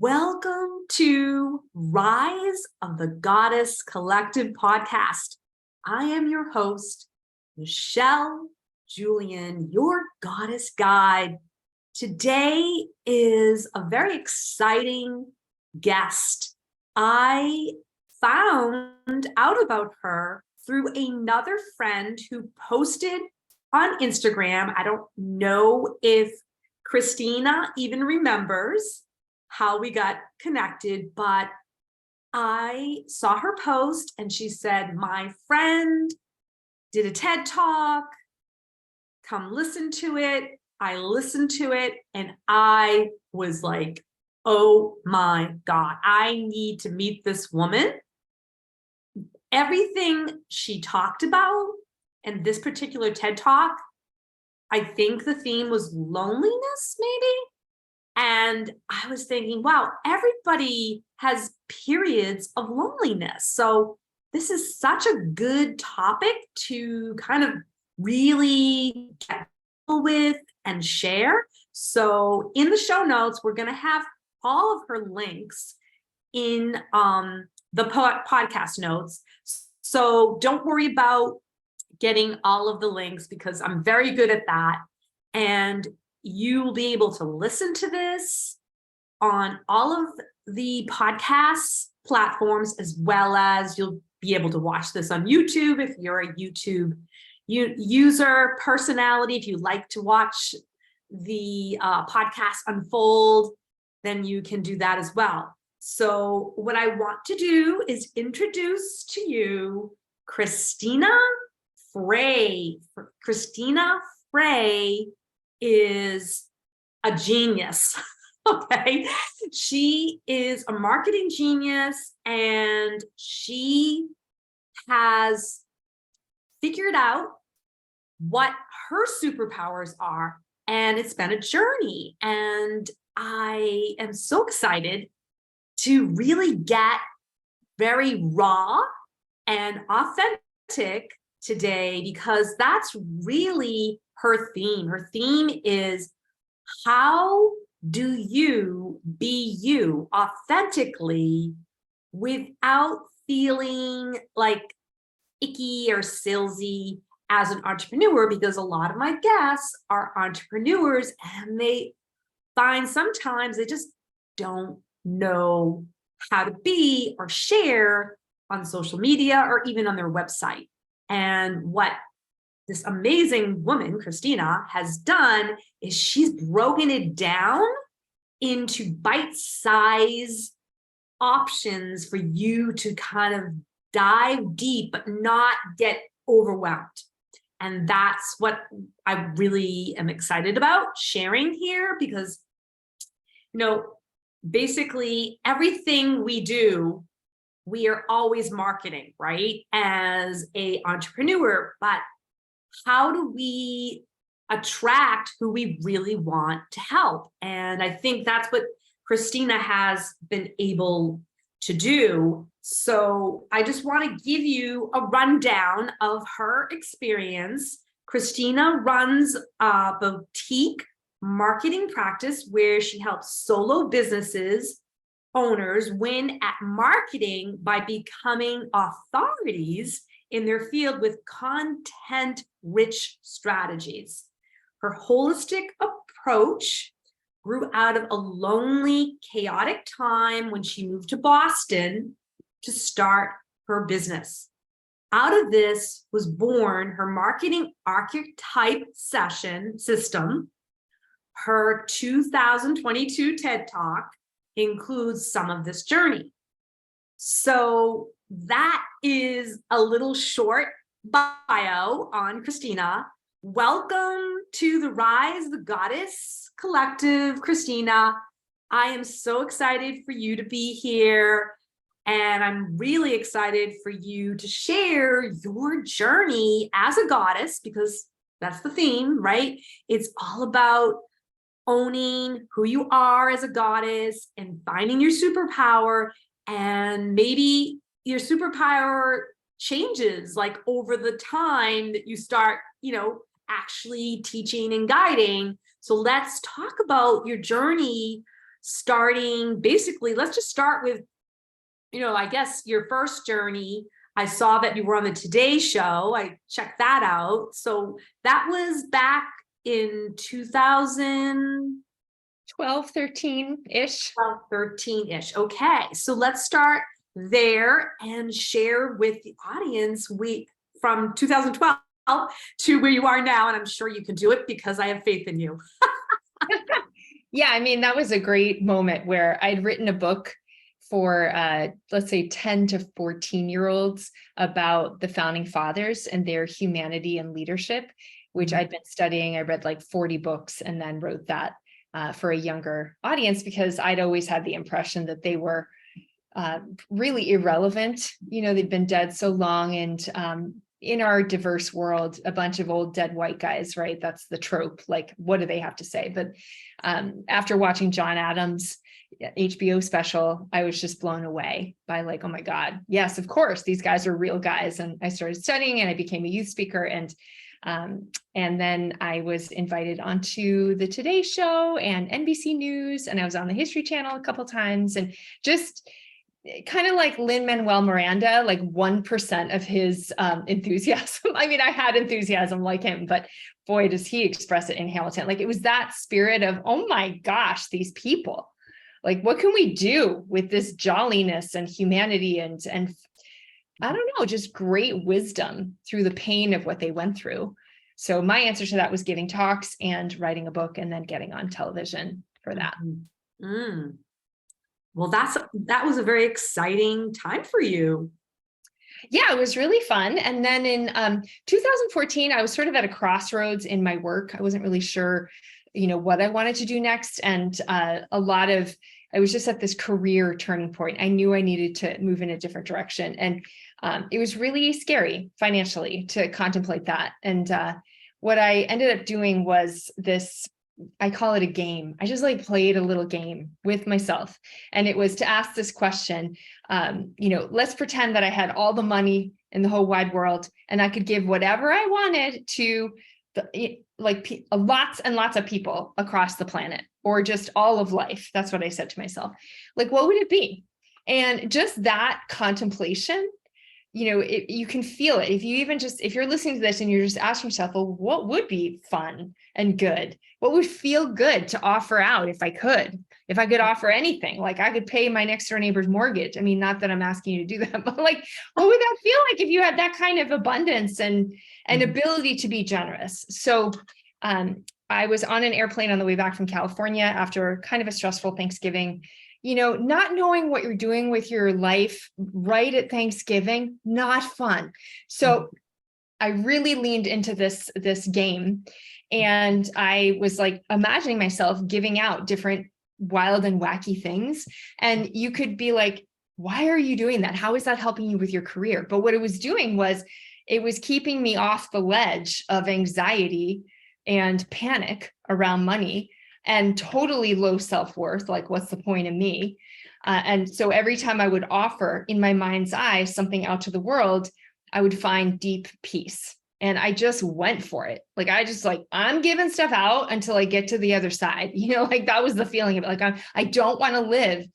Welcome to Rise of the Goddess Collective podcast. I am your host, Michelle Julian, your goddess guide. Today is a very exciting guest. I found out about her through another friend who posted on Instagram. I don't know if Christina even remembers how we got connected, but I saw her post and she said, my friend did a TED Talk, come listen to it. I listened to it and I was like, oh my God, I need to meet this woman. Everything she talked about in this particular TED Talk, I think the theme was loneliness, maybe. And I was thinking, wow, everybody has periods of loneliness. So this is such a good topic to kind of really get with and share. So in the show notes, we're going to have all of her links in the podcast notes. So don't worry about getting all of the links because I'm very good at that. And you will be able to listen to this on all of the podcast platforms, as well as you'll be able to watch this on YouTube if you're a YouTube user personality. If you like to watch the podcast unfold, then you can do that as well. So what I want to do is introduce to you Christina Frei. Christina Frei is a genius, okay? She is a marketing genius and she has figured out what her superpowers are, and it's been a journey. And I am so excited to really get very raw and authentic today because that's really her theme. Her theme is, how do you be you authentically without feeling like icky or salesy as an entrepreneur? Because a lot of my guests are entrepreneurs and they find sometimes they just don't know how to be or share on social media or even on their website. And what this amazing woman, Christina, has done is she's broken it down into bite-sized options for you to kind of dive deep, but not get overwhelmed. And that's what I really am excited about sharing here because, basically everything we do, we are always marketing, right? As an entrepreneur, but how do we attract who we really want to help? And I think that's what Christina has been able to do. So I just want to give you a rundown of her experience. Christina runs a boutique marketing practice where she helps solo businesses owners win at marketing by becoming authorities in their field with content-rich strategies. Her holistic approach grew out of a lonely, chaotic time when she moved to Boston to start her business. Out of this was born her marketing archetype system. Her 2022 TED Talk includes some of this journey. So that is a little short bio on Christina. Welcome to the Rise the Goddess Collective, Christina. I am so excited for you to be here. And I'm really excited for you to share your journey as a goddess, because that's the theme, right? It's all about owning who you are as a goddess and finding your superpower. And maybe your superpower changes like over the time that you start, actually teaching and guiding. So let's talk about your journey starting basically, let's just start with, I guess your first journey. I saw that you were on the Today Show. I checked that out. So that was back in 2012, 13-ish. 13-ish. Okay. So let's start there and share with the audience from 2012 to where you are now. And I'm sure you can do it because I have faith in you. Yeah, I mean, that was a great moment where I'd written a book for, let's say, 10 to 14-year-olds about the founding fathers and their humanity and leadership, which I'd been studying. I read like 40 books and then wrote that for a younger audience because I'd always had the impression that they were really irrelevant. They'd been dead so long, and in our diverse world, a bunch of old dead white guys, right? That's the trope. Like, what do they have to say? But after watching John Adams' HBO special, I was just blown away by like, oh my God, yes, of course, these guys are real guys. And I started studying and I became a youth speaker. And then I was invited onto the Today Show and NBC News, and I was on the History Channel a couple times, and just kind of like Lin-Manuel Miranda, like 1% of his enthusiasm. I mean, I had enthusiasm like him, but boy, does he express it in Hamilton. Like, it was that spirit of, oh my gosh, these people, like, what can we do with this jolliness and humanity and I don't know, just great wisdom through the pain of what they went through. So my answer to that was giving talks and writing a book and then getting on television for that. Mm. Well, that was a very exciting time for you. Yeah, it was really fun. And then in 2014, I was sort of at a crossroads in my work. I wasn't really sure, what I wanted to do next. And I was just at this career turning point. I knew I needed to move in a different direction. And it was really scary financially to contemplate that. And what I ended up doing was this, I call it a game. I just like played a little game with myself. And it was to ask this question, let's pretend that I had all the money in the whole wide world and I could give whatever I wanted to lots and lots of people across the planet, or just all of life. That's what I said to myself. Like, what would it be? And just that contemplation, you can feel it. If you're listening to this and you're just asking yourself, well, what would be fun and good? What would feel good to offer out if I could offer anything? Like, I could pay my next door neighbor's mortgage. I mean, not that I'm asking you to do that, but like, what would that feel like if you had that kind of abundance and ability to be generous? So I was on an airplane on the way back from California after kind of a stressful Thanksgiving. Not knowing what you're doing with your life right at Thanksgiving, not fun. So I really leaned into this game, and I was like imagining myself giving out different wild and wacky things. And you could be like, why are you doing that? How is that helping you with your career? But what it was doing was it was keeping me off the ledge of anxiety and panic around money and totally low self-worth. Like, what's the point of me? And so every time I would offer in my mind's eye something out to the world, I would find deep peace. And I just went for it. Like, I'm giving stuff out until I get to the other side. That was the feeling of it. Like, I don't want to live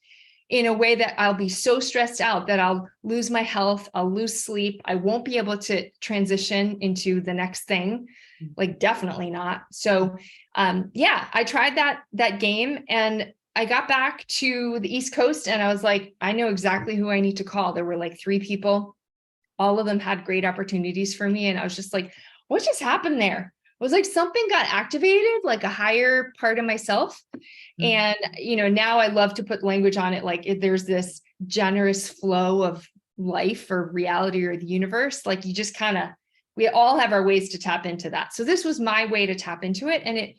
in a way that I'll be so stressed out that I'll lose my health, I'll lose sleep, I won't be able to transition into the next thing. Like, definitely not. So I tried that game, and I got back to the East Coast and I was like, I know exactly who I need to call. There were like 3 people. All of them had great opportunities for me. And I was just like, what just happened there? It was like something got activated, like a higher part of myself. And, now I love to put language on it. Like, if there's this generous flow of life or reality or the universe, like, you just we all have our ways to tap into that. So this was my way to tap into it. And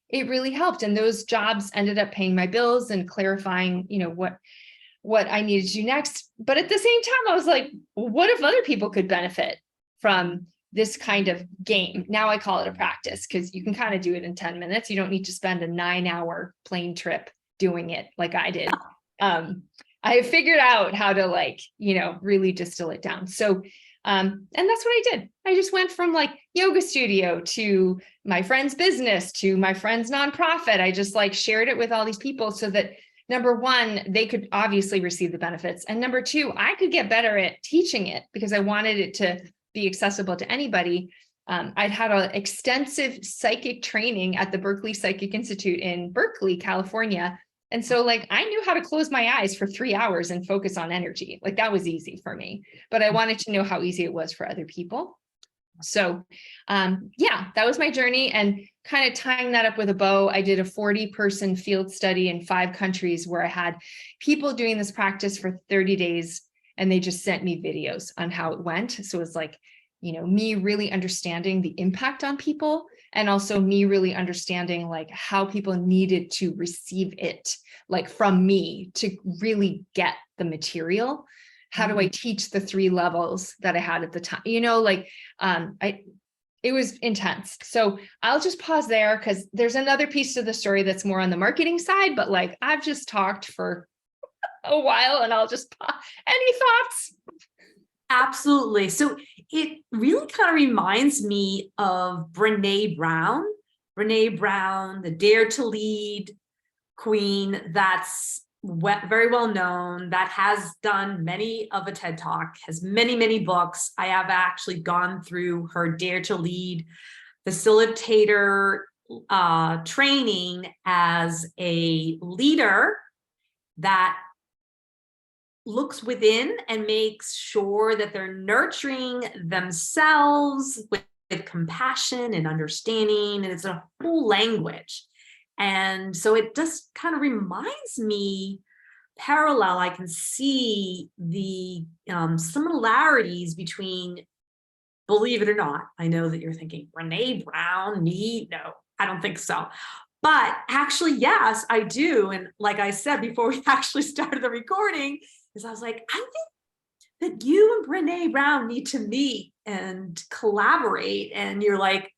it really helped. And those jobs ended up paying my bills and clarifying, what I needed to do next. But at the same time, I was like, well, what if other people could benefit from this kind of game? Now I call it a practice, because you can kind of do it in 10 minutes. You don't need to spend a 9-hour plane trip doing it like I did. I have figured out how to really distill it down. So, and that's what I did. I just went from like yoga studio to my friend's business to my friend's nonprofit. I just shared it with all these people so that number one, they could obviously receive the benefits. And number two, I could get better at teaching it because I wanted it to be accessible to anybody. I'd had an extensive psychic training at the Berkeley Psychic Institute in Berkeley, California. And so like, I knew how to close my eyes for 3 hours and focus on energy. Like that was easy for me, but I wanted to know how easy it was for other people. So yeah, that was my journey. And kind of tying that up with a bow, I did a 40-person field study in 5 countries where I had people doing this practice for 30 days, and they just sent me videos on how it went. So it was like, me really understanding the impact on people, and also me really understanding like how people needed to receive it, like from me to really get the material. How do I teach the 3 levels that I had at the time? It was intense. So I'll just pause there because there's another piece to the story that's more on the marketing side, but like I've just talked for a while and I'll just pause. Any thoughts? Absolutely. So it really kind of reminds me of Brene Brown. Brene Brown, the Dare to Lead queen, that's very well known, that has done many of a TED Talk, has many, many books. I have actually gone through her Dare to Lead facilitator training as a leader that looks within and makes sure that they're nurturing themselves with compassion and understanding, and it's a whole language. And so it just kind of reminds me, parallel, I can see the similarities between, believe it or not, I know that you're thinking, Brene Brown, no, I don't think so. But actually, yes, I do. And like I said before we actually started the recording, is I was like, I think that you and Brene Brown need to meet and collaborate. And you're like,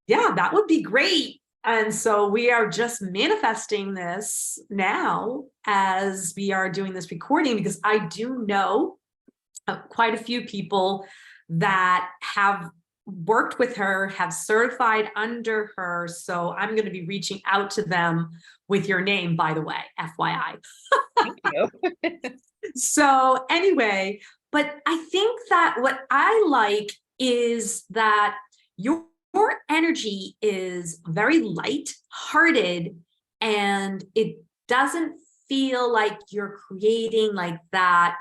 yeah, that would be great. And so we are just manifesting this now as we are doing this recording, because I do know quite a few people that have worked with her, have certified under her. So I'm going to be reaching out to them with your name, by the way, FYI. Thank you. So anyway, but I think that what I like is that your energy is very light-hearted, and it doesn't feel like you're creating like that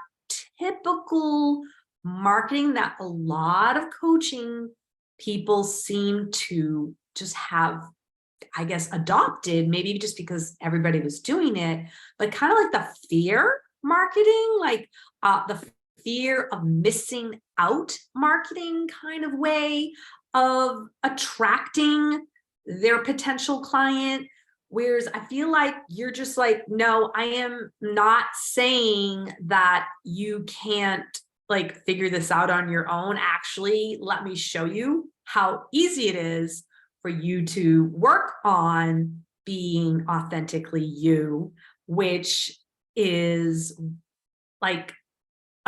typical marketing that a lot of coaching people seem to just have, I guess, adopted, maybe just because everybody was doing it, but kind of like the fear marketing, like the fear of missing out marketing kind of way of attracting their potential client. Whereas I feel like you're just like, no, I am not saying that you can't like figure this out on your own. Actually, let me show you how easy it is for you to work on being authentically you, which is like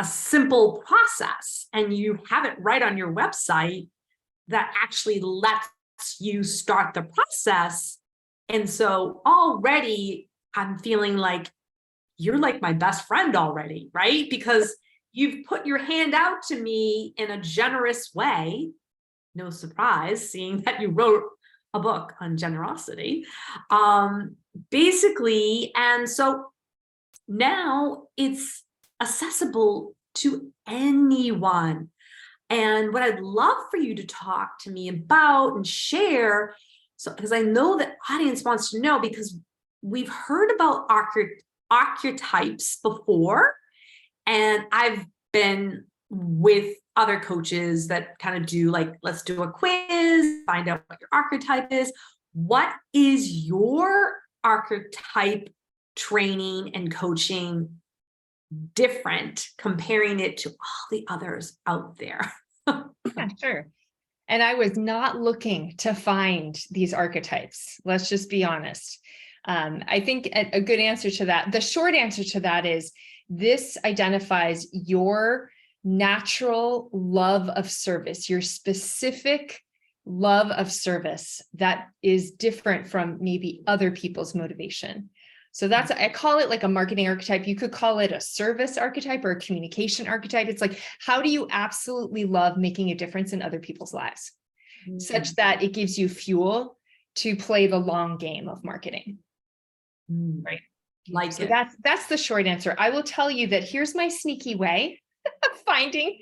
a simple process. And you have it right on your website that actually lets you start the process. And so already I'm feeling like you're like my best friend already, right? Because you've put your hand out to me in a generous way. No surprise, seeing that you wrote a book on generosity, basically. And so now it's accessible to anyone. And what I'd love for you to talk to me about and share, so because I know that audience wants to know, because we've heard about archetypes before, and I've been with other coaches that kind of do like, let's do a quiz, find out what your archetype is. What is your archetype training and coaching different, comparing it to all the others out there? Yeah, sure. And I was not looking to find these archetypes. Let's just be honest. I think a good answer to that, the short answer to that is, this identifies your natural love of service, your specific love of service that is different from maybe other people's motivation. So that's, I call it like a marketing archetype. You could call it a service archetype or a communication archetype. It's like, how do you absolutely love making a difference in other people's lives, such that it gives you fuel to play the long game of marketing, right? Like So it. that's the short answer. I will tell you that here's my sneaky way of finding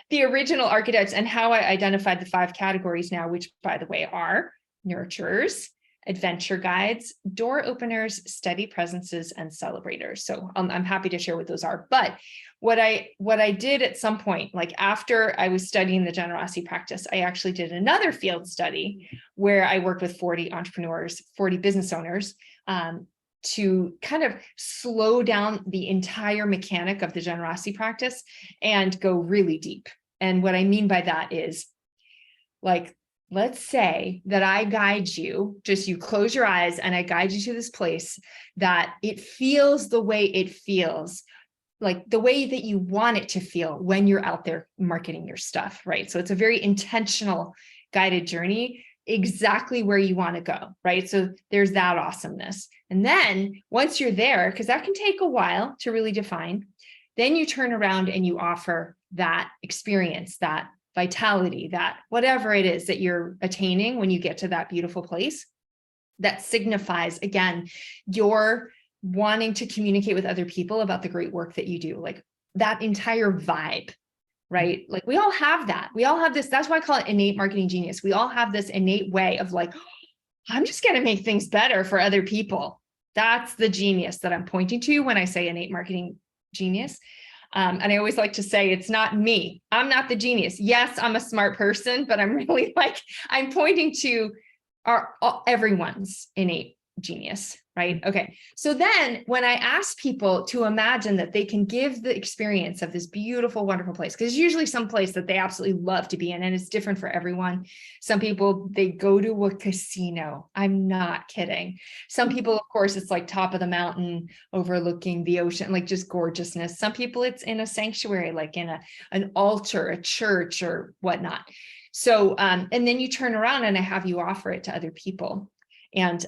the original archetypes and how I identified the 5 categories now, which by the way are nurturers, adventure guides, door openers, steady presences, and celebrators. So I'm happy to share what those are. But what I did at some point, like after I was studying the generosity practice, I actually did another field study where I worked with 40 entrepreneurs, 40 business owners, to kind of slow down the entire mechanic of the generosity practice and go really deep. And what I mean by that is, like, let's say that I guide you, just you close your eyes and I guide you to this place that it feels the way it feels, like the way that you want it to feel when you're out there marketing your stuff, right? So it's a very intentional guided journey, exactly where you want to go, right? So there's that awesomeness. And then once you're there, because that can take a while to really define, then you turn around and you offer that experience, that vitality, that whatever it is that you're attaining when you get to that beautiful place, that signifies, again, your wanting to communicate with other people about the great work that you do, like that entire vibe, right? Like we all have that. We all have this. That's why I call it innate marketing genius. We all have this innate way of like, I'm just going to make things better for other people. That's the genius that I'm pointing to when I say innate marketing genius. And I always like to say, it's not me. I'm not the genius. Yes, I'm a smart person, but I'm really like, I'm pointing to everyone's innate genius, right? Okay. So then when I ask people to imagine that they can give the experience of this beautiful, wonderful place, because it's usually some place that they absolutely love to be in, and it's different for everyone. Some people, they go to a casino. I'm not kidding. Some people, of course, it's like top of the mountain overlooking the ocean, like just gorgeousness. Some people, it's in a sanctuary, like in an altar, a church or whatnot. So, and then you turn around and I have you offer it to other people. And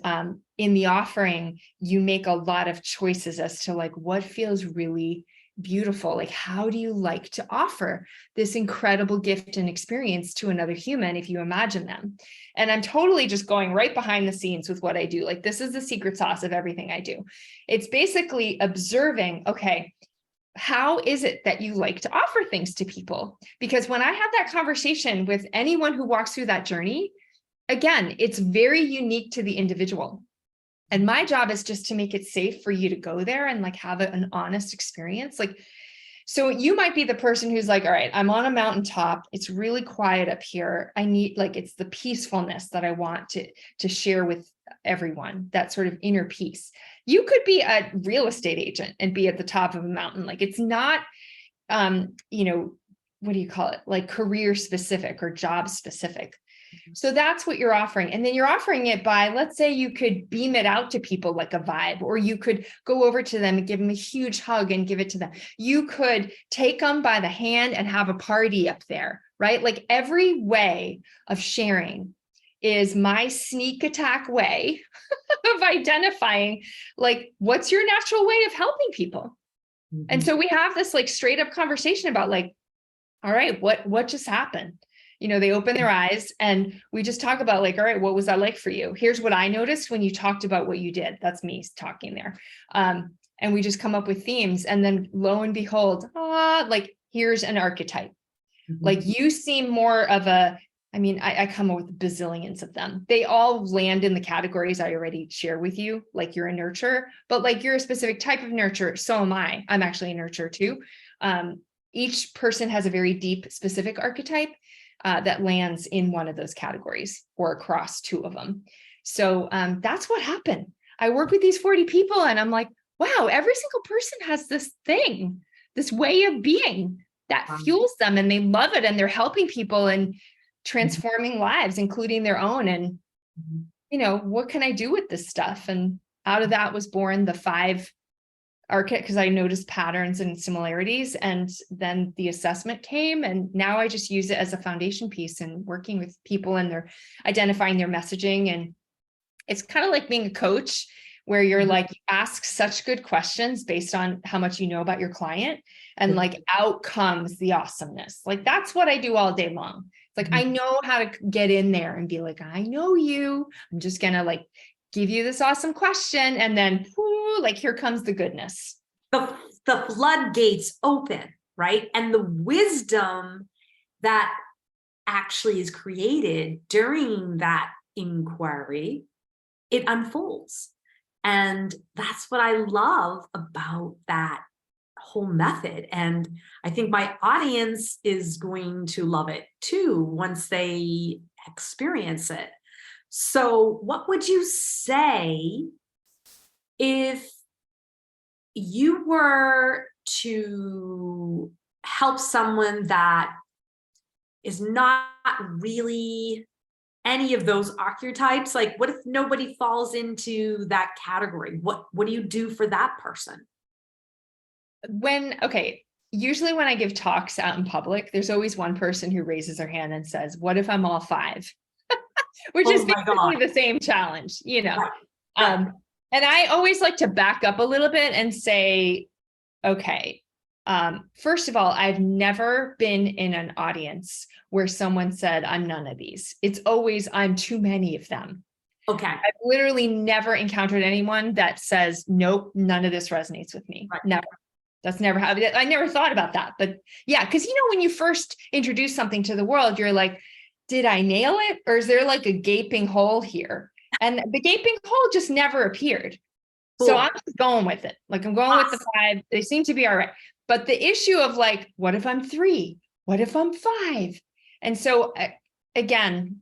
in the offering, you make a lot of choices as to like what feels really beautiful. Like, how do you like to offer this incredible gift and experience to another human if you imagine them? And I'm totally just going right behind the scenes with what I do. Like, this is the secret sauce of everything I do. It's basically observing, okay, how is it that you like to offer things to people? Because when I have that conversation with anyone who walks through that journey, again, it's very unique to the individual. And my job is just to make it safe for you to go there and like have an honest experience. Like, so you might be the person who's like, all right, I'm on a mountaintop. It's really quiet up here. I need, like, it's the peacefulness that I want to share with everyone, that sort of inner peace. You could be a real estate agent and be at the top of a mountain. Like, it's not, you know, what do you call it? Like career specific or job specific. So that's what you're offering. And then you're offering it by, let's say you could beam it out to people like a vibe, or you could go over to them and give them a huge hug and give it to them. You could take them by the hand and have a party up there, right? Like every way of sharing is my sneak attack way of identifying like, what's your natural way of helping people? Mm-hmm. And so we have this like straight up conversation about like, all right, what just happened? You know, they open their eyes and we just talk about like, all right, what was that like for you? Here's what I noticed when you talked about what you did. That's me talking there. And we just come up with themes, and then lo and behold, like here's an archetype. Mm-hmm. Like you seem more of a, I mean, I come up with bazillions of them. They all land in the categories I already shared with you. Like you're a nurturer, but like you're a specific type of nurturer. So am I. I'm actually a nurturer too. Each person has a very deep, specific archetype that lands in one of those categories or across 2 of them. So that's what happened. I work with these 40 people and I'm like, wow, every single person has this thing, this way of being that fuels them, and they love it, and they're helping people and transforming lives, including their own. And, you know, what can I do with this stuff? And out of that was born the 5 archetype, because I noticed patterns and similarities, and then the assessment came, and now I just use it as a foundation piece and working with people, and they're identifying their messaging. And it's kind of like being a coach where you're like, you ask such good questions based on how much you know about your client, and like out comes the awesomeness. Like that's what I do all day long. It's like, I know how to get in there and be like, I know you, I'm just gonna like give you this awesome question. And then whoo, like, here comes the goodness. The floodgates open, right? And the wisdom that actually is created during that inquiry, it unfolds. And that's what I love about that whole method. And I think my audience is going to love it too once they experience it. So what would you say if you were to help someone that is not really any of those archetypes? Like, what if nobody falls into that category? What do you do for that person? Usually when I give talks out in public, there's always one person who raises their hand and says, what if I'm all five? Which is basically the same challenge, you know? Right. And I always like to back up a little bit and say, okay, first of all, I've never been in an audience where someone said, I'm none of these. It's always, I'm too many of them. Okay. I've literally never encountered anyone that says, nope, none of this resonates with me. Right. Never. That's never happened. I never thought about that. But yeah, because you know, when you first introduce something to the world, you're like, did I nail it? Or is there like a gaping hole here? And the gaping hole just never appeared. Cool. So I'm just going with it. Like, I'm going with the five. They seem to be all right. But the issue of like, what if I'm three? What if I'm five? And so again,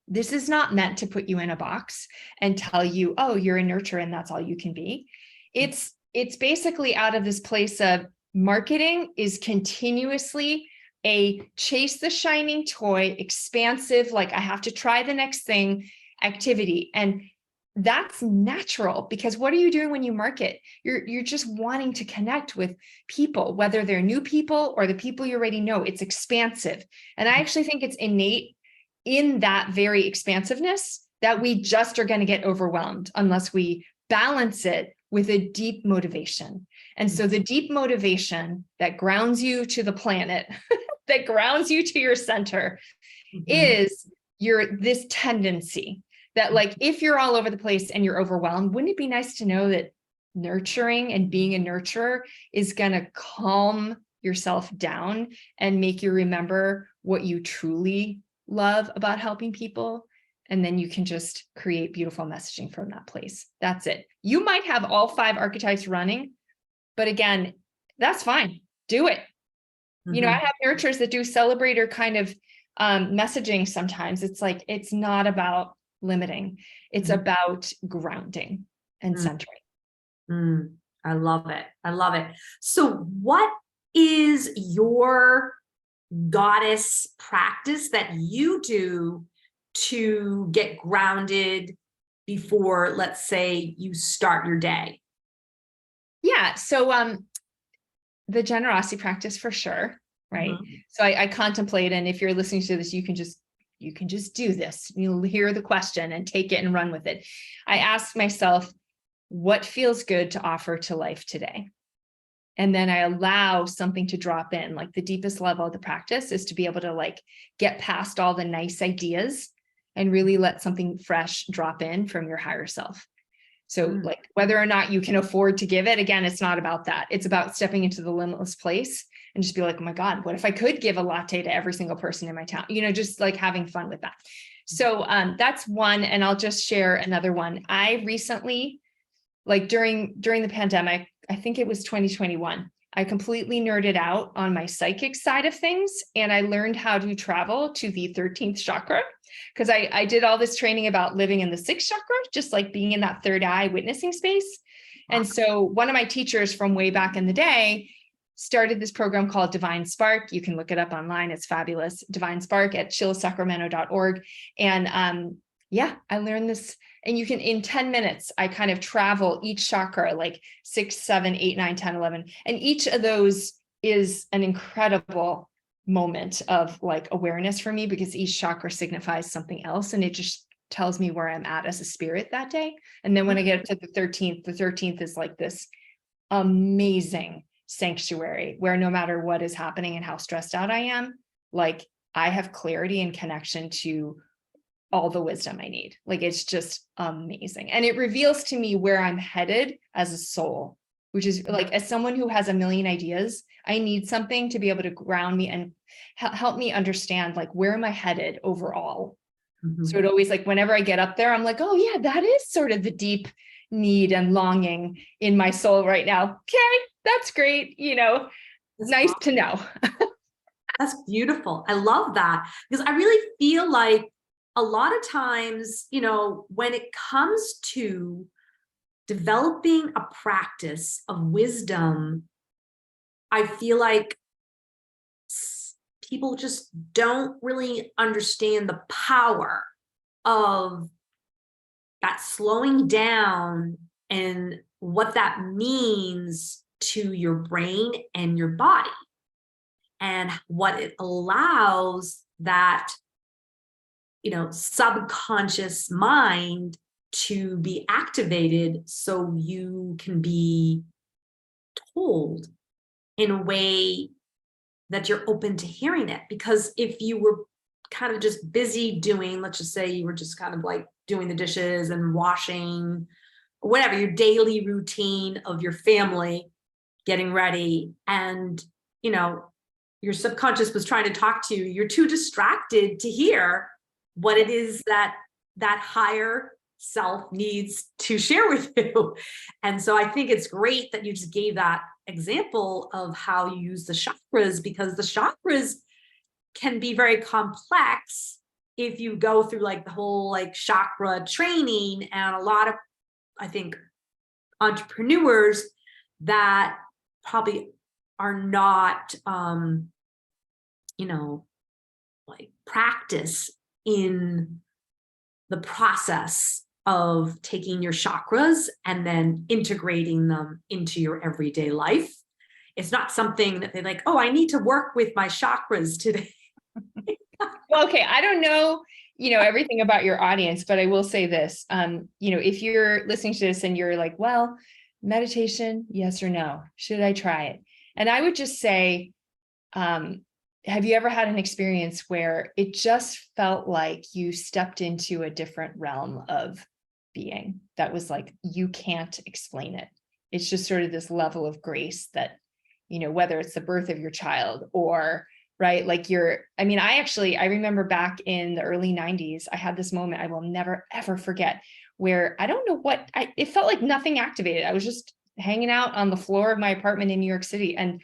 this is not meant to put you in a box and tell you, oh, you're a nurturer and that's all you can be. It's basically out of this place of marketing is continuously a chase the shining toy, expansive, like I have to try the next thing activity. And that's natural, because what are you doing when you market? You're just wanting to connect with people, whether they're new people or the people you already know. It's expansive. And I actually think it's innate in that very expansiveness that we just are going to get overwhelmed unless we balance it with a deep motivation. And so the deep motivation that grounds you to the planet, that grounds you to your center, is this tendency that, like, if you're all over the place and you're overwhelmed, wouldn't it be nice to know that nurturing and being a nurturer is going to calm yourself down and make you remember what you truly love about helping people? And then you can just create beautiful messaging from that place. That's it. You might have all five archetypes running, but again, that's fine. Do it. You know, I have nurturers that do celebrator kind of messaging sometimes. It's like, it's not about limiting. It's about grounding and centering. I love it. I love it. So what is your goddess practice that you do to get grounded before, let's say, you start your day? Yeah. So the generosity practice for sure. Right. So I contemplate, and if you're listening to this, you can just do this. You'll hear the question and take it and run with it. I ask myself, what feels good to offer to life today? And then I allow something to drop in. Like, the deepest level of the practice is to be able to like get past all the nice ideas and really let something fresh drop in from your higher self. So like, whether or not you can afford to give it, again, it's not about that. It's about stepping into the limitless place and just be like, oh my God, what if I could give a latte to every single person in my town? You know, just like having fun with that. So that's one. And I'll just share another one. I recently, like during the pandemic, I think it was 2021, I completely nerded out on my psychic side of things. And I learned how to travel to the 13th chakra, because I did all this training about living in the 6th chakra, just like being in that third eye witnessing space. And so one of my teachers from way back in the day started this program called Divine Spark. You can look it up online. It's fabulous. Divine Spark at chillsacramento.org. And yeah, I learned this. And you can, in 10 minutes, I kind of travel each chakra, like 6, 7, 8, 9, 10, 11. And each of those is an incredible moment of like awareness for me, because each chakra signifies something else. And it just tells me where I'm at as a spirit that day. And then when I get up to the 13th is like this amazing sanctuary where no matter what is happening and how stressed out I am, like I have clarity and connection to all the wisdom I need. Like, it's just amazing. And it reveals to me where I'm headed as a soul, which is like, as someone who has a million ideas, I need something to be able to ground me and help me understand, like, where am I headed overall? Mm-hmm. So it always, like, whenever I get up there, I'm like, oh yeah, that is sort of the deep need and longing in my soul right now. Okay, that's great. That's nice awesome to know. That's beautiful. I love that, because I really feel like a lot of times, when it comes to developing a practice of wisdom, I feel like people just don't really understand the power of that slowing down and what that means to your brain and your body, and what it allows that subconscious mind to be activated, so you can be told in a way that you're open to hearing it. Because if you were kind of just busy doing, let's just say you were just kind of like doing the dishes and washing, or whatever, your daily routine of your family, getting ready, and your subconscious was trying to talk to you, you're too distracted to hear what it is that higher self needs to share with you. And so I think it's great that you just gave that example of how you use the chakras, because the chakras can be very complex if you go through like the whole like chakra training. And a lot of, I think, entrepreneurs that probably are not like practice in the process of taking your chakras and then integrating them into your everyday life. It's not something that they're like, oh, I need to work with my chakras today. Well, okay, I don't know, everything about your audience, but I will say this, if you're listening to this and you're like, well, meditation, yes or no, should I try it? And I would just say, have you ever had an experience where it just felt like you stepped into a different realm of being that was like, you can't explain it? It's just sort of this level of grace that, whether it's the birth of your child or, right, like I remember back in the early 90s, I had this moment I will never, ever forget, where I don't know what, it felt like nothing activated. I was just hanging out on the floor of my apartment in New York City. And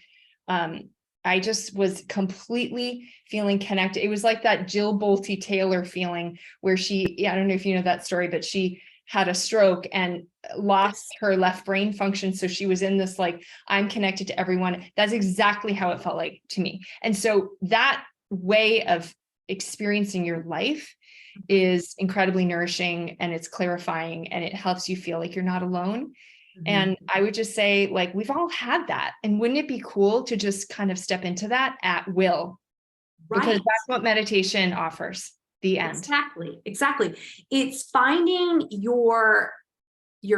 I just was completely feeling connected. It was like that Jill Bolte Taylor feeling where I don't know if you know that story, but she had a stroke and lost her left brain function. So she was in this, like, I'm connected to everyone. That's exactly how it felt like to me. And so that way of experiencing your life is incredibly nourishing, and it's clarifying, and it helps you feel like you're not alone. Mm-hmm. And I would just say, like, we've all had that. And wouldn't it be cool to just kind of step into that at will? Right. Because that's what meditation offers. The end. Exactly. It's finding your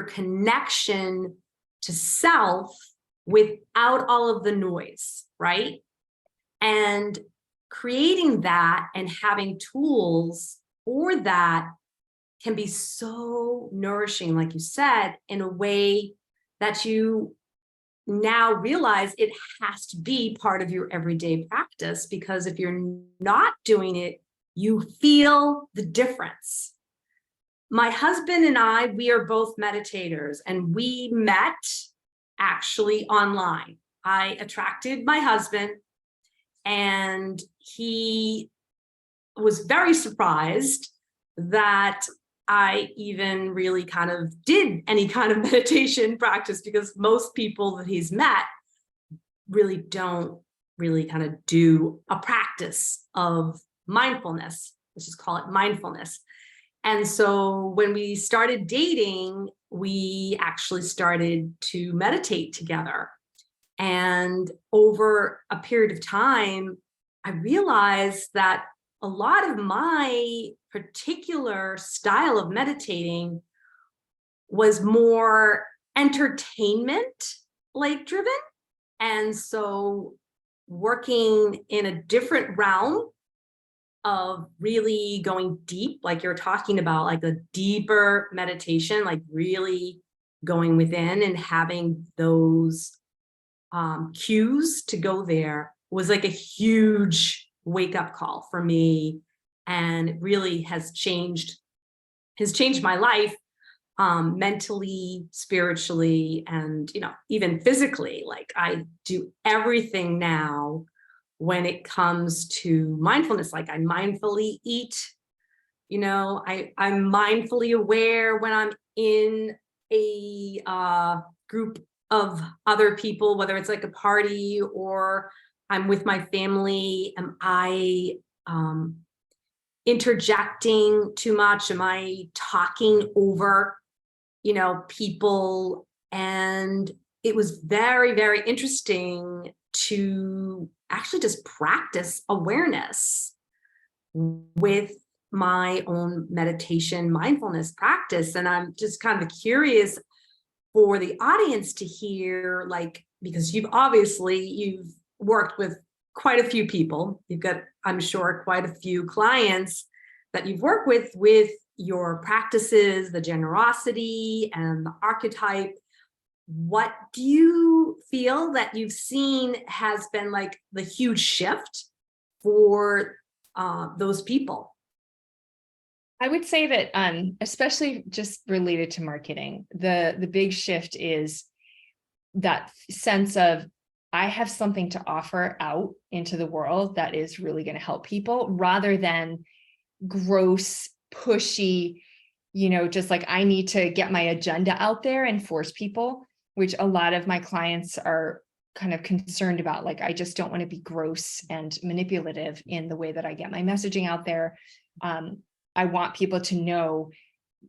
connection to self without all of the noise, right? And creating that and having tools for that can be so nourishing, like you said, in a way that you now realize it has to be part of your everyday practice, because if you're not doing it, you feel the difference. My husband and I, we are both meditators, and we met actually online. I attracted my husband, and he was very surprised that I even really kind of did any kind of meditation practice, because most people that he's met really don't really kind of do a practice of mindfulness. Let's just call it mindfulness. And so when we started dating, we actually started to meditate together. And over a period of time, I realized that a lot of my particular style of meditating was more entertainment like driven. And so working in a different realm of really going deep, like you're talking about, like a deeper meditation, like really going within and having those cues to go there was like a huge wake up call for me. And it really has changed my life, mentally, spiritually, and, even physically. Like I do everything now when it comes to mindfulness. Like I mindfully eat, I'm mindfully aware when I'm in a group of other people, whether it's like a party or I'm with my family. Am I interjecting too much? Am I talking over, people? And it was very, very interesting to actually just practice awareness with my own meditation mindfulness practice. And I'm just kind of curious for the audience to hear, like, because you've worked with quite a few people. You've got, I'm sure, quite a few clients that you've worked with your practices, the generosity and the archetype. What do you feel that you've seen has been like the huge shift for those people? I would say that, especially just related to marketing, the big shift is that sense of, I have something to offer out into the world that is really going to help people, rather than gross, pushy, just like I need to get my agenda out there and force people, which a lot of my clients are kind of concerned about. Like, I just don't want to be gross and manipulative in the way that I get my messaging out there. I want people to know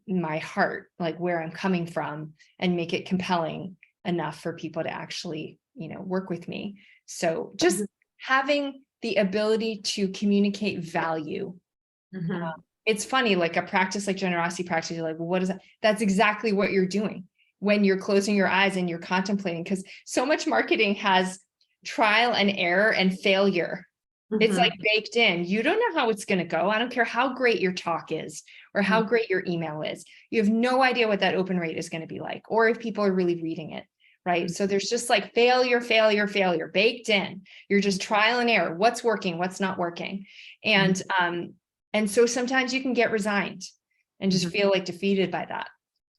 my heart, like where I'm coming from, and make it compelling enough for people to actually, work with me. So just having the ability to communicate value. Mm-hmm. It's funny, like a practice like generosity practice, you're like, well, what is that? That's exactly what you're doing when you're closing your eyes and you're contemplating, because so much marketing has trial and error and failure. It's like baked in. You don't know how it's going to go. I don't care how great your talk is or how great your email is. You have no idea what that open rate is going to be like, or if people are really reading it, right? So there's just like failure baked in. You're just trial and error. What's working, what's not working. And so sometimes you can get resigned and just feel like defeated by that.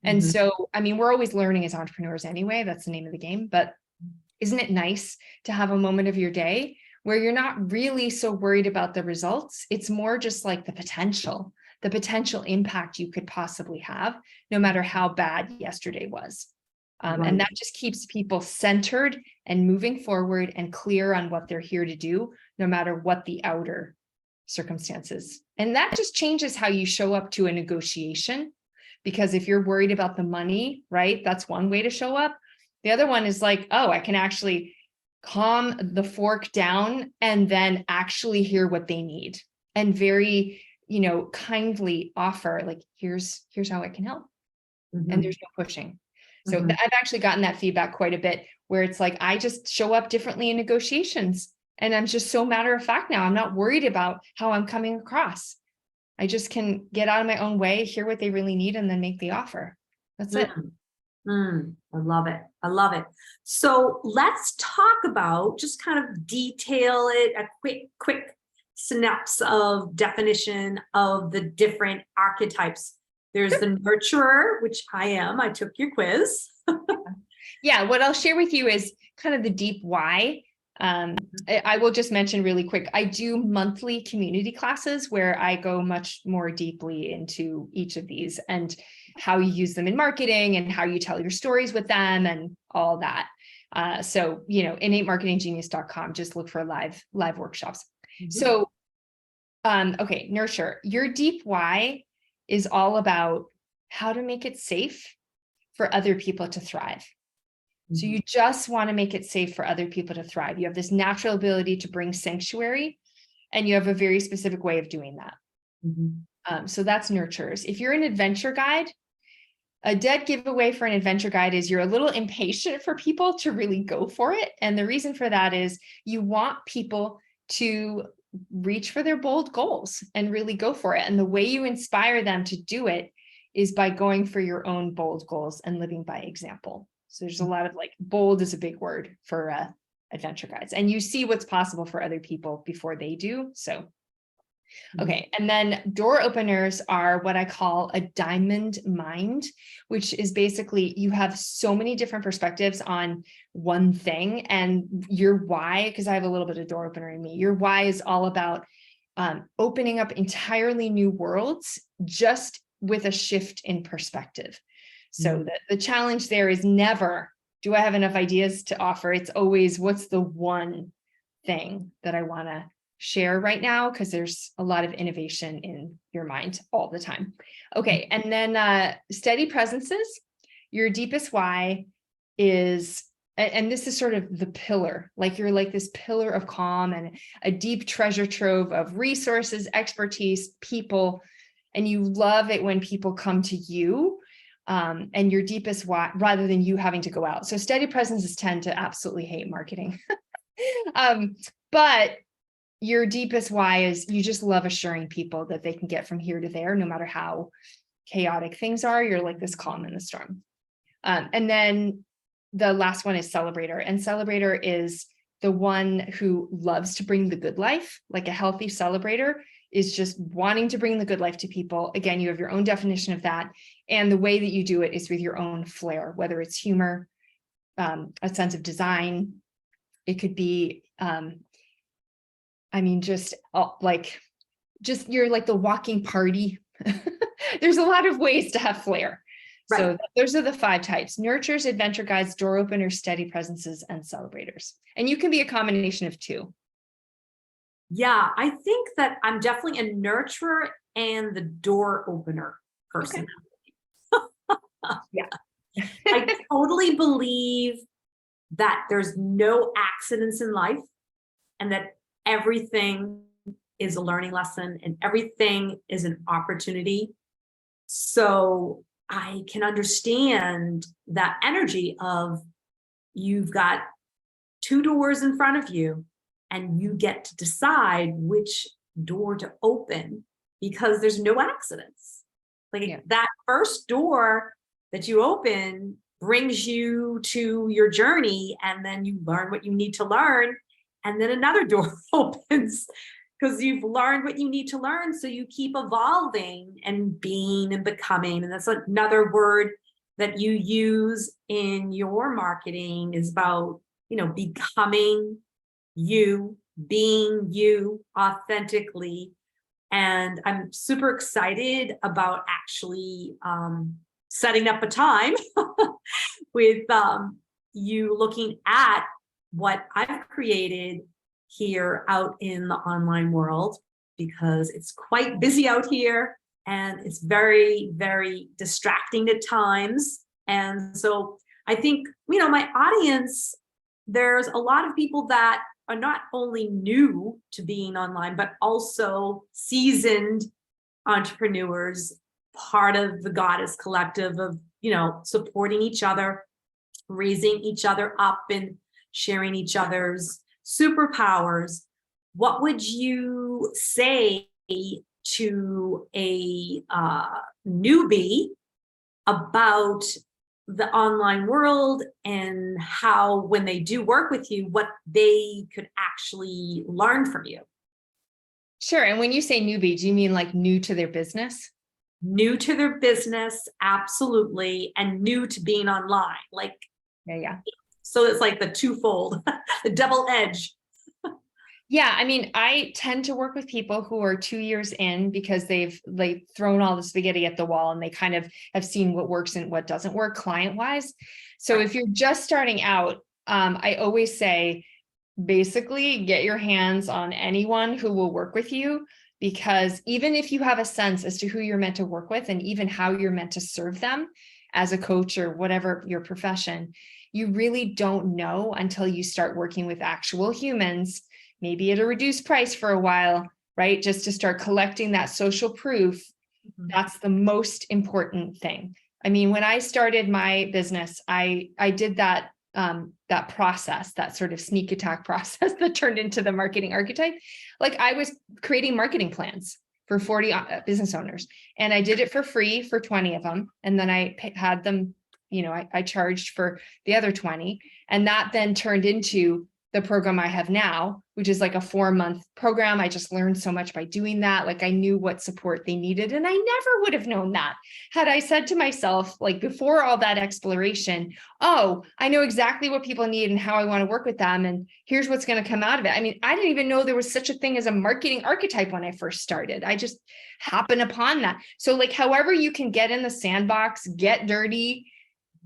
And so, I mean, we're always learning as entrepreneurs anyway. That's the name of the game. But isn't it nice to have a moment of your day where you're not really so worried about the results? It's more just like the potential impact you could possibly have, no matter how bad yesterday was. And that just keeps people centered and moving forward and clear on what they're here to do, no matter what the outer circumstances. And that just changes how you show up to a negotiation. Because if you're worried about the money, right, that's one way to show up. The other one is like, oh, I can actually calm the fork down and then actually hear what they need, and very, kindly offer, like, here's how I can help. And there's no pushing. So I've actually gotten that feedback quite a bit, where it's like, I just show up differently in negotiations. And I'm just so matter of fact now. I'm not worried about how I'm coming across. I just can get out of my own way, hear what they really need, and then make the offer. That's it. I love it. I love it. So let's talk about, just kind of detail it, a quick synopsis of definition of the different archetypes. There's the nurturer, which I am. I took your quiz. Yeah, what I'll share with you is kind of the deep why. I will just mention really quick, I do monthly community classes where I go much more deeply into each of these and how you use them in marketing and how you tell your stories with them and all that. So, innatemarketinggenius.com, just look for live workshops. So, okay, nurture. Your deep why is all about how to make it safe for other people to thrive. So you just want to make it safe for other people to thrive. You have this natural ability to bring sanctuary, and you have a very specific way of doing that. So that's nurtures. If you're an adventure guide, a dead giveaway for an adventure guide is you're a little impatient for people to really go for it. And the reason for that is you want people to reach for their bold goals and really go for it. And the way you inspire them to do it is by going for your own bold goals and living by example. So there's a lot of like, bold is a big word for adventure guides, and you see what's possible for other people before they do. So okay, and then door openers are what I call a diamond mind, which is basically you have so many different perspectives on one thing, and your why, because I have a little bit of door opener in me, your why is all about opening up entirely new worlds just with a shift in perspective. So the challenge there is never, do I have enough ideas to offer? It's always, what's the one thing that I want to share right now, because there's a lot of innovation in your mind all the time. Okay, and then steady presences, your deepest why is, and this is sort of the pillar, like you're like this pillar of calm and a deep treasure trove of resources, expertise, people, and you love it when people come to you and your deepest why, rather than you having to go out. So steady presences tend to absolutely hate marketing. But your deepest why is you just love assuring people that they can get from here to there, no matter how chaotic things are. You're like this calm in the storm. And then the last one is celebrator. And celebrator is the one who loves to bring the good life. Like a healthy celebrator is just wanting to bring the good life to people. Again, you have your own definition of that. And the way that you do it is with your own flair, whether it's humor, a sense of design. It could be, just you're like the walking party. There's a lot of ways to have flair. Right. So those are the 5 types: nurtures, adventure guides, door openers, steady presences, and celebrators. And you can be a combination of 2. Yeah, I think that I'm definitely a nurturer and the door opener person. Okay. Yeah. I totally believe that there's no accidents in life, and that everything is a learning lesson and everything is an opportunity. So I can understand that energy of you've got 2 doors in front of you and you get to decide which door to open, because there's no accidents. That first door that you open brings you to your journey, and then you learn what you need to learn, and then another door opens because you've learned what you need to learn. So you keep evolving and being and becoming. And that's another word that you use in your marketing, is about, becoming you, being you authentically. And I'm super excited about actually setting up a time with you looking at what I've created here out in the online world, because it's quite busy out here and it's very, very distracting at times. And so I think, my audience, there's a lot of people that are not only new to being online, but also seasoned entrepreneurs, part of the Goddess Collective of, supporting each other, raising each other up, and sharing each other's superpowers. What would you say to a newbie about the online world, and how, when they do work with you, what they could actually learn from you? Sure. And when you say newbie, do you mean like new to their business? New to their business, absolutely. And new to being online. Yeah. So it's like the twofold, the double edge. Yeah, I tend to work with people who are 2 years in, because they've thrown all the spaghetti at the wall and they kind of have seen what works and what doesn't work client-wise. So if you're just starting out, I always say, basically get your hands on anyone who will work with you, because even if you have a sense as to who you're meant to work with and even how you're meant to serve them as a coach or whatever your profession, you really don't know until you start working with actual humans, maybe at a reduced price for a while, right? Just to start collecting that social proof That's the most important thing. I mean, when I started my business, I did that that process, that sort of sneak attack process that turned into the marketing archetype. Like I was creating marketing plans for 40 business owners, and I did it for free for 20 of them. And then I had them, I charged for the other 20. And that then turned into the program I have now, which is like a 4-month program. I just learned so much by doing that. Like I knew what support they needed. And I never would have known that had I said to myself, like before all that exploration, oh, I know exactly what people need and how I want to work with them. And here's what's going to come out of it. I mean, I didn't even know there was such a thing as a marketing archetype when I first started. I just happened upon that. So like, however you can get in the sandbox, get dirty.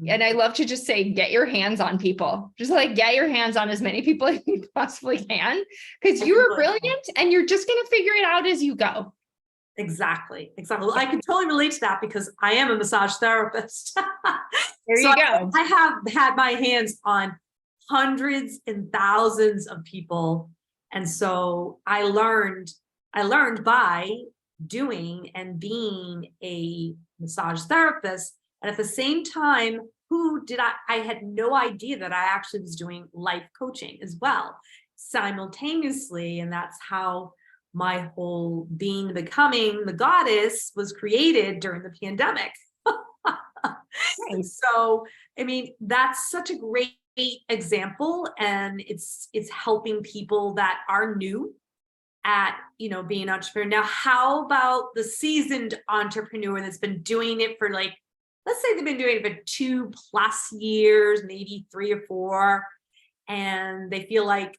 And I love to just say, get your hands on people, just like get your hands on as many people as you possibly can, because you are brilliant and you're just going to figure it out as you go. Exactly. Well, I can totally relate to that because I am a massage therapist. There you go. I have had my hands on hundreds and thousands of people. And so I learned by doing and being a massage therapist. And at the same time, I had no idea that I actually was doing life coaching as well simultaneously. And that's how my whole being, becoming the goddess was created during the pandemic. Nice. So, I mean, that's such a great example. And it's helping people that are new at, being an entrepreneur. Now, how about the seasoned entrepreneur that's been doing it for like, let's say they've been doing it for 2+ years, maybe 3 or 4, and they feel like,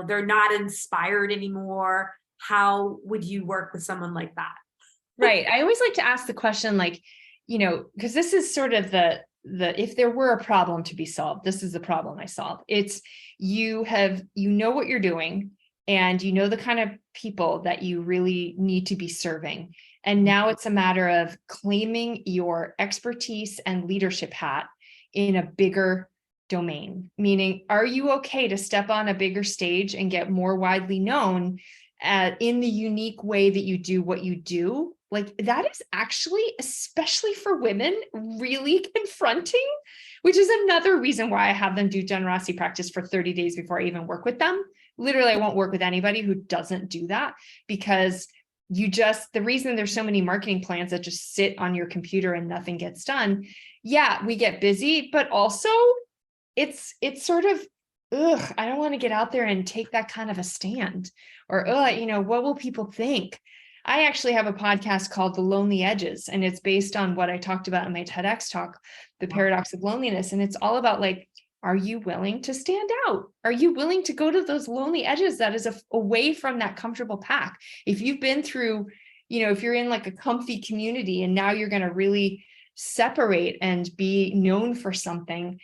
they're not inspired anymore. How would you work with someone like that? Right. I always like to ask the question, like, because this is sort of the if there were a problem to be solved, this is the problem I solve. It's you know what you're doing, and you know the kind of people that you really need to be serving. And now it's a matter of claiming your expertise and leadership hat in a bigger domain, meaning, are you okay to step on a bigger stage and get more widely known in the unique way that you do what you do? Like that is actually, especially for women, really confronting, which is another reason why I have them do generosity practice for 30 days before I even work with them. Literally, I won't work with anybody who doesn't do that, because the reason there's so many marketing plans that just sit on your computer and nothing gets done. Yeah, we get busy, but also it's sort of, I don't want to get out there and take that kind of a stand, or, what will people think? I actually have a podcast called The Lonely Edges, and it's based on what I talked about in my TEDx talk, the paradox of loneliness. And it's all about like, are you willing to stand out? Are you willing to go to those lonely edges that is away from that comfortable pack? If you've been through, if you're in like a comfy community and now you're going to really separate and be known for something,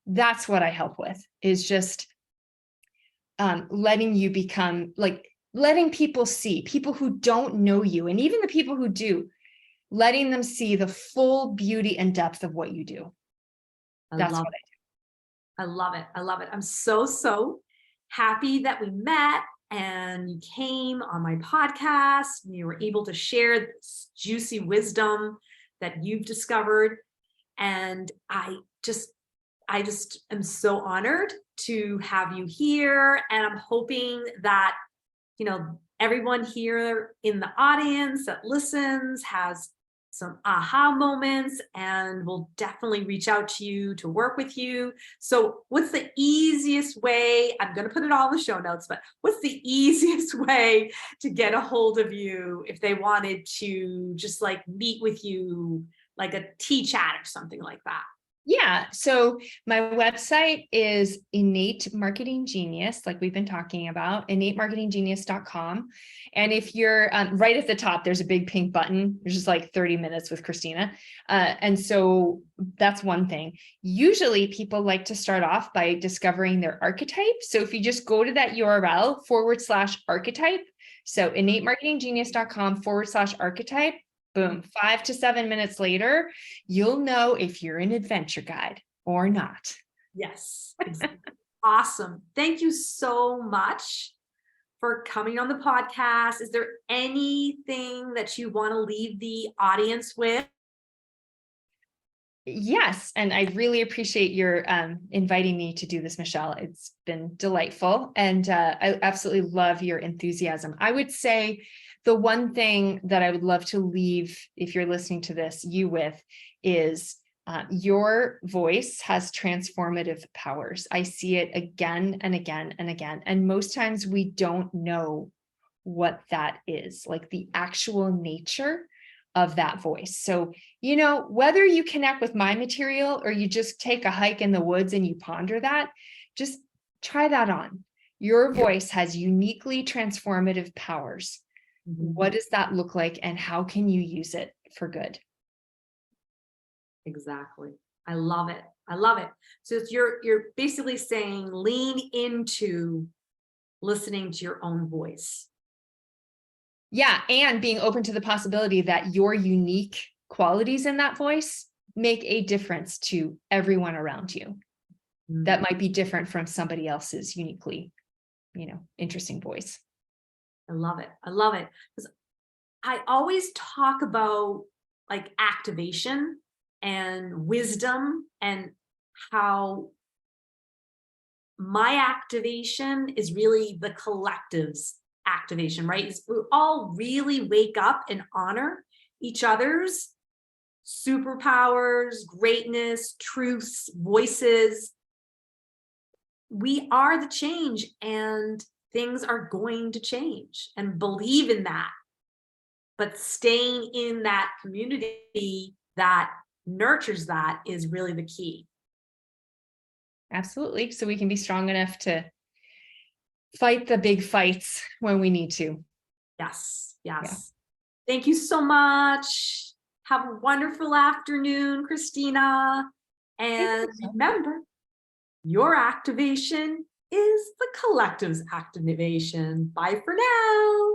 that's what I help with, is just letting you become, like letting people see, people who don't know you, and even the people who do, letting them see the full beauty and depth of what you do. That's what I do. I love it. I'm so happy that we met and you came on my podcast and you were able to share this juicy wisdom that you've discovered. And I just am so honored to have you here. And I'm hoping that, everyone here in the audience that listens has some aha moments and will definitely reach out to you to work with you. So what's the easiest way? I'm going to put it all in the show notes, but what's the easiest way to get a hold of you if they wanted to just like meet with you, like a tea chat or something like that? Yeah. So my website is Innate Marketing Genius, like we've been talking about, innatemarketinggenius.com. And if you're right at the top, there's a big pink button. There's just like 30 minutes with Christina. And so that's one thing. Usually people like to start off by discovering their archetype. So if you just go to that URL /archetype, so innatemarketinggenius.com /archetype, boom, 5 to 7 minutes later, you'll know if you're an adventure guide or not. Yes. Awesome. Thank you so much for coming on the podcast. Is there anything that you want to leave the audience with? Yes, and I really appreciate your inviting me to do this, Michelle. It's been delightful, and I absolutely love your enthusiasm. I would say the one thing that I would love to leave, if you're listening to this, you with, is your voice has transformative powers. I see it again and again and again, and most times we don't know what that is, like the actual nature of that voice. So, whether you connect with my material or you just take a hike in the woods and you ponder that, just try that on. Your voice has uniquely transformative powers. What does that look like, and how can you use it for good? Exactly. I love it. I love it. So you're basically saying lean into listening to your own voice. Yeah, and being open to the possibility that your unique qualities in that voice make a difference to everyone around you. That might be different from somebody else's uniquely, interesting voice. I love it. I love it. Because I always talk about like activation and wisdom, and how my activation is really the collective's activation, right? We all really wake up and honor each other's superpowers, greatness, truths, voices. We are the change, and things are going to change, and believe in that. But staying in that community that nurtures that is really the key. Absolutely. So we can be strong enough to fight the big fights when we need to. Yes. Yes. Yeah. Thank you so much. Have a wonderful afternoon, Christina. And remember, your activation is the collective's activation. Bye for now.